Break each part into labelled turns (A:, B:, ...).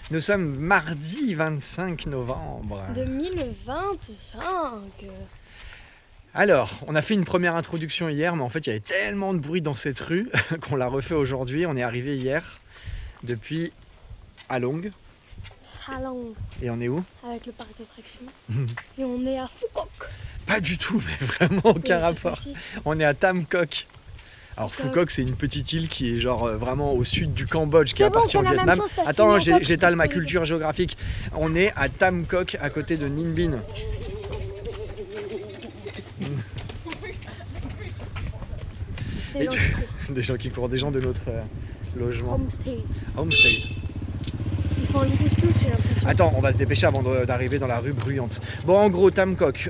A: Nous sommes mardi 25 novembre.
B: 2025.
A: Alors, on a fait une première introduction hier, mais en fait, il y avait tellement de bruit dans cette rue qu'on l'a refait aujourd'hui. On est arrivé hier depuis Halong.
B: Halong,
A: Et on est où?
B: avec le parc d'attractions. Et on est à Phuket.
A: Pas du tout, mais vraiment aucun rapport. On est à Tam Coc. Alors Phuket, c'est une petite île qui est genre vraiment au sud du Cambodge, qui appartient au Vietnam. Attends, j'étale ma culture géographique. On est à Tam Coc, à côté de Ninh Binh. Des gens qui courent, des gens de notre logement. Homestay.
B: Ils font un touche, j'ai l'impression.
A: Attends, on va se dépêcher avant d'arriver dans la rue bruyante. Bon, en gros, Tam Coc,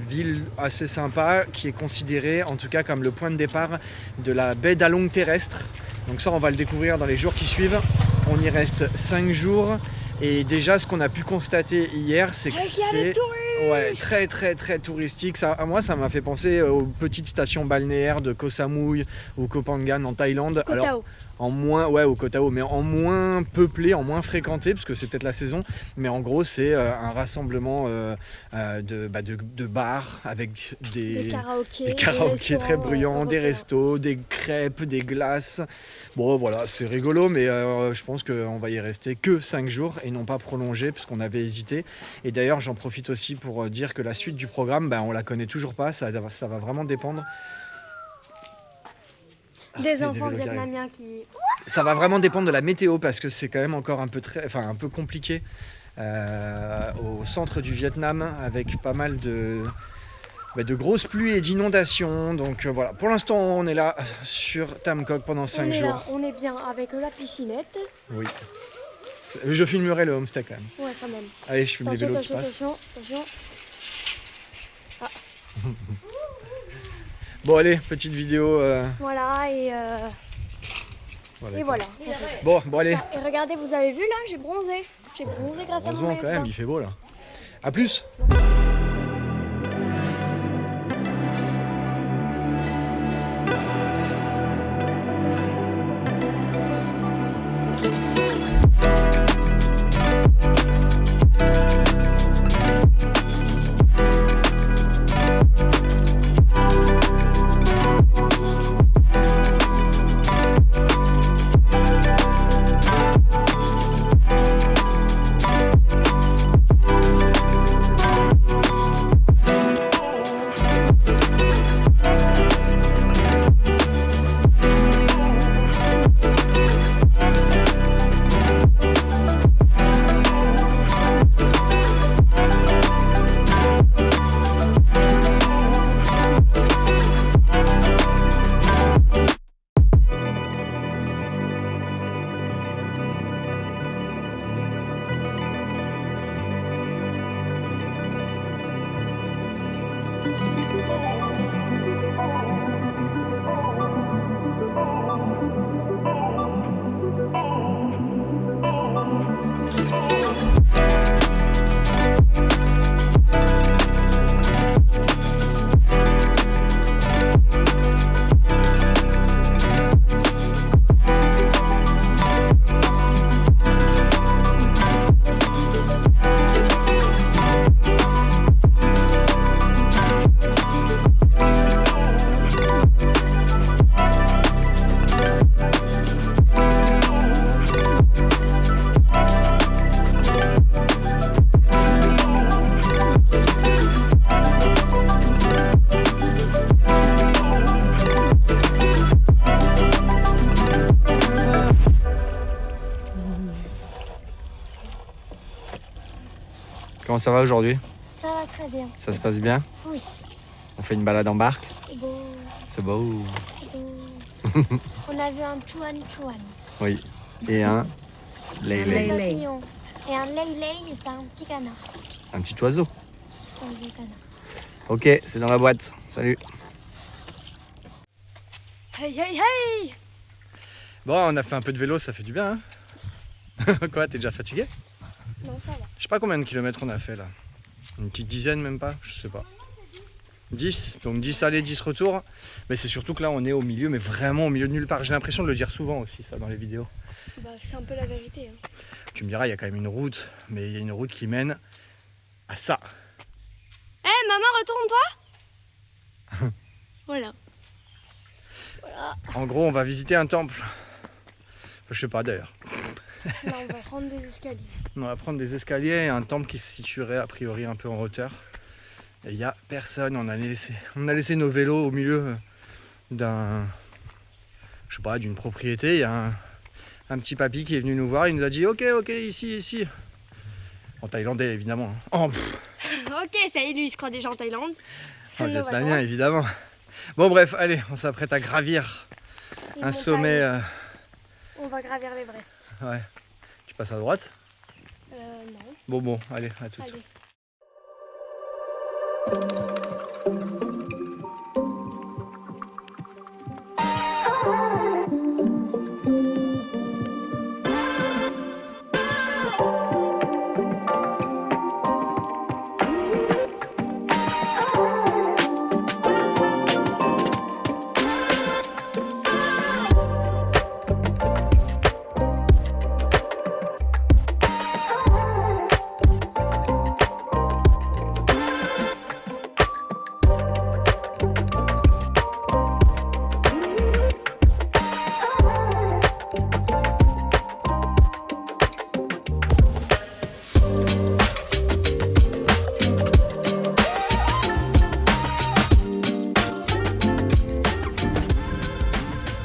A: ville assez sympa, qui est considérée en tout cas comme le point de départ de la baie d'Halong terrestre. Donc ça, on va le découvrir dans les jours qui suivent. On y reste 5 jours. Et déjà, ce qu'on a pu constater hier, c'est que c'est très touristique. Moi, ça m'a fait penser aux petites stations balnéaires de Koh Samui ou Koh Phangan en Thaïlande.
B: Koh Tao.
A: Alors, en moins, au Koh Tao, mais en moins peuplé, en moins fréquenté, parce que c'est peut-être la saison. Mais en gros, c'est un rassemblement de bars avec des karaokés très bruyants, des restos, des crêpes, des glaces. Bon, voilà, c'est rigolo, mais je pense qu'on va y rester que 5 jours et non pas prolongé, parce qu'on avait hésité. Et d'ailleurs, j'en profite aussi pour dire que la suite du programme, on la connaît toujours pas, ça va vraiment dépendre.
B: Des enfants vietnamiens qui...
A: Ça va vraiment dépendre de la météo, parce que c'est quand même encore un peu compliqué au centre du Vietnam, avec pas mal de grosses pluies et d'inondations. Donc voilà, pour l'instant on est là sur Tam Coc pendant 5 jours.
B: Là, on est bien avec la piscinette.
A: Oui. Je filmerai le homestay quand même.
B: Ouais, quand même.
A: Allez, je filme les vélos qui passent.
B: Attention. Ah.
A: Bon allez, petite vidéo.
B: Voilà, et voilà.
A: Bon allez.
B: Et regardez, vous avez vu là, j'ai bronzé. J'ai bronzé grâce à mon
A: Heureusement quand même, il fait beau là. A plus. Comment ça va aujourd'hui?
B: Ça va très bien.
A: Ça se passe bien?
B: Oui.
A: On fait une balade en barque?
B: C'est beau.
A: C'est beau.
B: On a vu un chouan.
A: Oui. Et un lei.
B: Et un lei, c'est un petit canard.
A: Un petit oiseau.
B: Canard.
A: Ok, c'est dans la boîte. Salut.
B: Hey.
A: Bon, on a fait un peu de vélo, ça fait du bien. Hein. Quoi, t'es déjà fatigué?
B: Non, ça va.
A: Je sais pas combien de kilomètres on a fait là. Une petite dizaine même pas, je sais pas. 10, donc 10 allées, 10 retours. Mais c'est surtout que là on est au milieu, mais vraiment au milieu de nulle part. J'ai l'impression de le dire souvent aussi ça dans les vidéos.
B: Bah, c'est un peu la vérité. Hein.
A: Tu me diras, il y a quand même une route, mais il y a une route qui mène à ça.
B: Hé, maman, retourne-toi. Voilà.
A: En gros, on va visiter un temple. Je sais pas d'ailleurs.
B: Là, on va prendre des escaliers.
A: On va prendre des escaliers et un temple qui se situerait a priori un peu en hauteur. Et il n'y a personne. On a laissé nos vélos au milieu d'une propriété. Il y a un petit papy qui est venu nous voir. Il nous a dit ok, ici. En thaïlandais évidemment.
B: Ok, ça y est, lui, il se croit déjà en Thaïlande.
A: En vietnamien évidemment. Bon bref, allez, on s'apprête à gravir un sommet.
B: On va gravir l'Everest.
A: Ouais. Tu passes à droite?
B: Non.
A: Bon, allez, à tout.
B: Allez.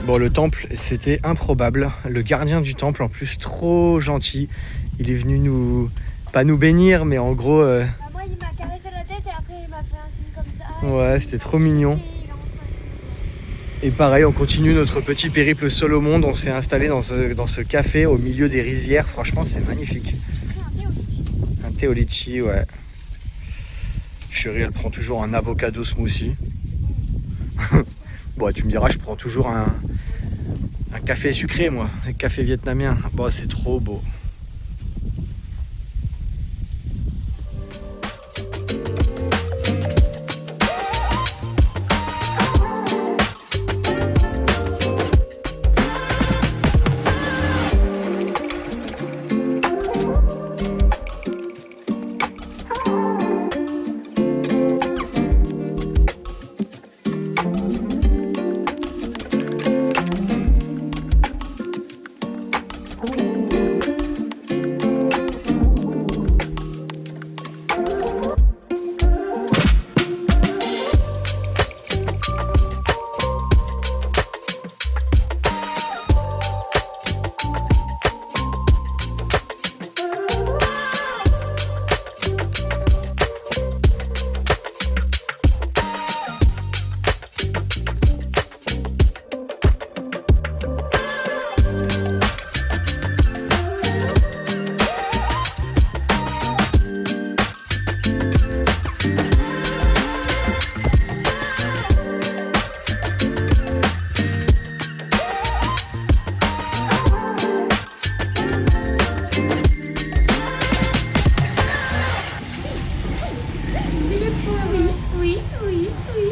A: Bon, le temple, c'était improbable. Le gardien du temple, en plus, trop gentil. Il est venu pas nous bénir, mais en gros...
B: Moi, il m'a caressé la tête et après, il m'a fait un signe comme ça.
A: Ouais, c'était trop mignon. Et pareil, on continue notre petit périple seul au monde. On s'est installé dans ce café au milieu des rizières. Franchement, c'est magnifique. Un thé au litchi, ouais. Chérie, elle prend toujours un avocado smoothie. Bon, tu me diras, je prends toujours un café sucré, moi. Un café vietnamien. Bon, c'est trop beau.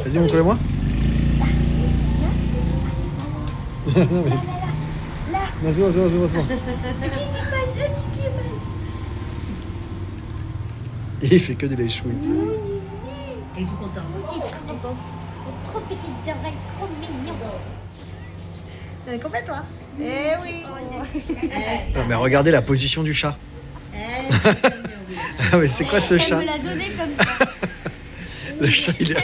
A: Vas-y, montre-le-moi. Non, mais... Non, c'est bon.
B: Qui passe.
A: Il fait que des lèches-chouilles.
C: Il est tout content.
B: Trop petites oreilles, trop mignon.
C: Complètement. Eh oui.
A: Non, mais regardez la position du chat. Ah, mais c'est quoi ce chat?
B: Elle me l'a donné comme ça.
A: Le chat, il est...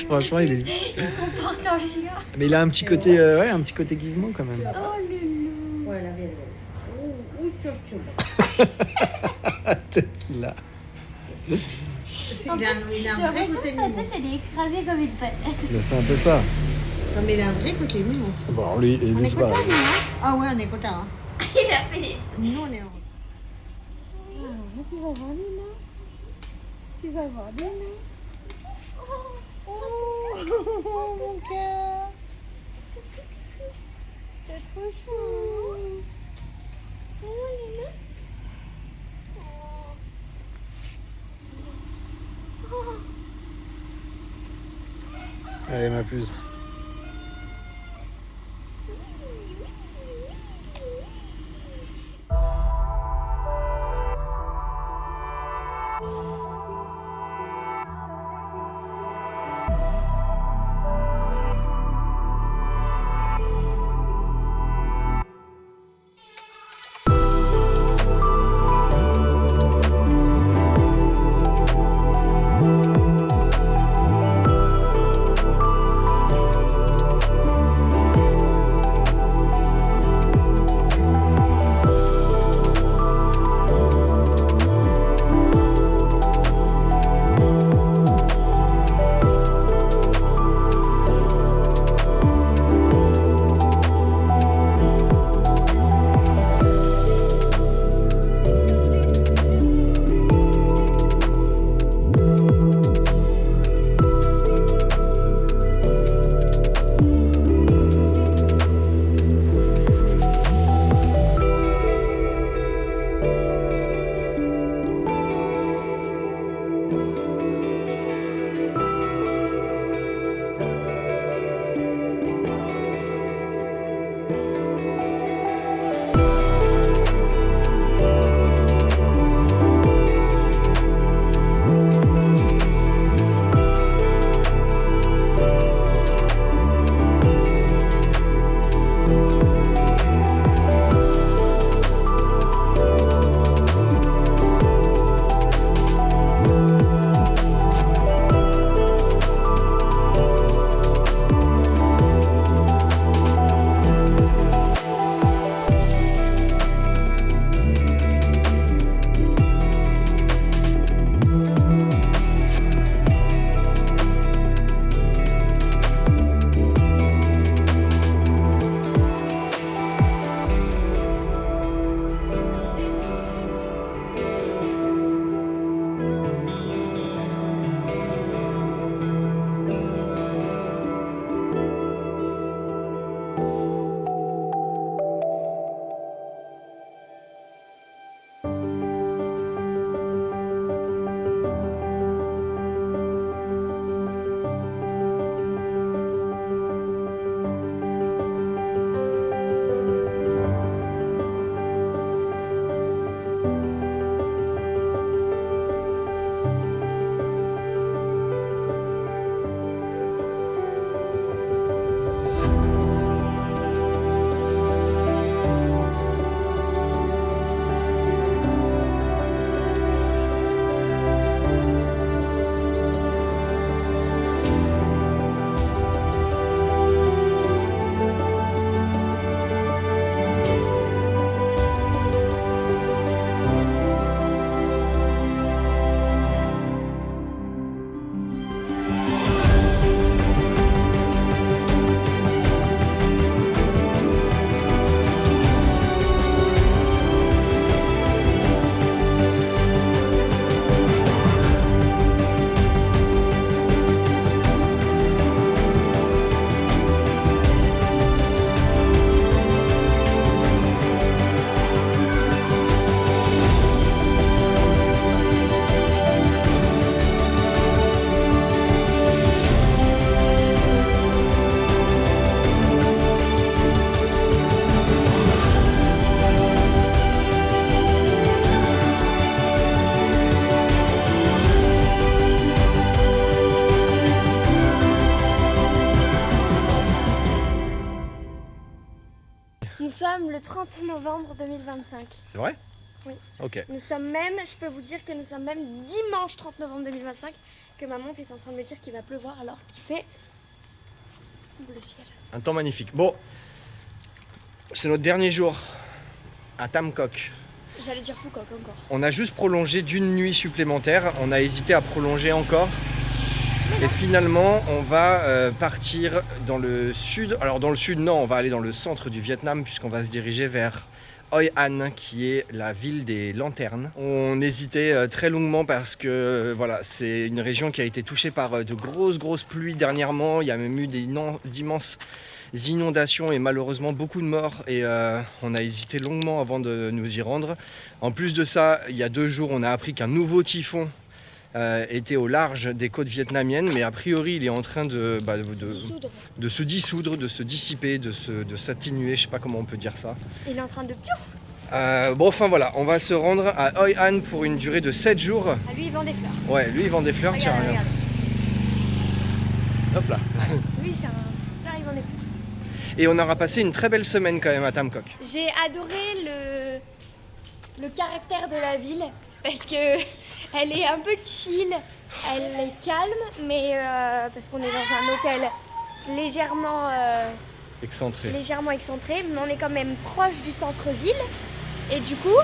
A: Franchement, il est...
B: Il se comporte en chien.
A: Mais il a un petit côté, un petit côté Gizmo quand même.
B: Oh loulou.
C: Ouais, la vieille.
A: La tête qu'il a.
C: Il a un
B: J'ai
C: vrai
B: l'impression
C: côté
B: que sa
C: mignon.
B: tête, elle est écrasée comme une patate.
A: Ben, c'est un peu ça.
C: Non, mais il a un vrai côté mignon.
A: Bon, lui,
C: On est
A: c'est
C: content,
A: pareil.
C: nous, hein? Ah ouais, on est content. Hein?
B: Il a fait des...
C: Nous, on est heureux. Ah, tu vas voir Nina. Tu vas voir Nina. Oh, mon cœur. C'est trop chou. Oh, Nina.
A: Allez, ma puce.
B: novembre 2025.
A: C'est vrai?
B: Oui.
A: Ok.
B: Nous sommes même, je peux vous dire que nous sommes même dimanche 30 novembre 2025, que maman est en train de me dire qu'il va pleuvoir alors qu'il fait bleu ciel.
A: Un temps magnifique. Bon, c'est notre dernier jour à Tam Cock.
B: J'allais dire Foucault encore.
A: On a juste prolongé d'une nuit supplémentaire. On a hésité à prolonger encore. Et finalement, on va partir dans le sud. Alors dans le sud, non, on va aller dans le centre du Vietnam puisqu'on va se diriger vers Hoi An, qui est la ville des lanternes. On hésitait très longuement parce que voilà, c'est une région qui a été touchée par de grosses pluies dernièrement. Il y a même eu d'immenses inondations et malheureusement beaucoup de morts. Et on a hésité longuement avant de nous y rendre. En plus de ça, il y a 2 jours, on a appris qu'un nouveau typhon était au large des côtes vietnamiennes, mais a priori il est en train de se dissoudre, de se dissiper, de s'atténuer, je sais pas comment on peut dire ça.
B: Il est en train de piouf.
A: Bon, enfin voilà, on va se rendre à Hoi An pour une durée de 7 jours.
B: Ah, lui il vend des fleurs.
A: Ouais, lui il vend des fleurs,
B: Regarde,
A: tiens, regarde. Hop là.
B: Lui c'est un fleur, il vend des fleurs.
A: Et on aura passé une très belle semaine quand même à Tam Cock.
B: J'ai adoré le caractère de la ville parce que elle est un peu chill, elle est calme, mais parce qu'on est dans un hôtel légèrement
A: Excentré.
B: excentré, mais on est quand même proche du centre-ville et du coup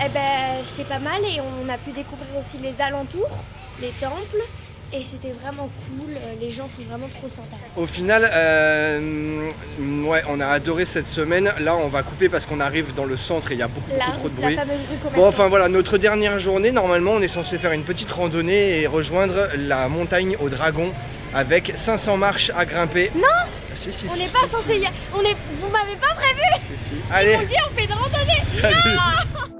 B: eh ben, c'est pas mal et on a pu découvrir aussi les alentours, les temples. Et c'était vraiment cool, les gens sont vraiment trop sympas.
A: Au final, ouais, on a adoré cette semaine. Là, on va couper parce qu'on arrive dans le centre et il y a beaucoup trop de bruit.
B: La fameuse rue commerçante.
A: Bon, enfin voilà, notre dernière journée, normalement, on est censé faire une petite randonnée et rejoindre la montagne aux dragons avec 500 marches à grimper.
B: Non,
A: si,
B: on n'est pas censé y... Vous m'avez pas prévu.
A: Si. Allez.
B: Ils m'ont dit on fait une randonnée.
A: Salut.
B: Non.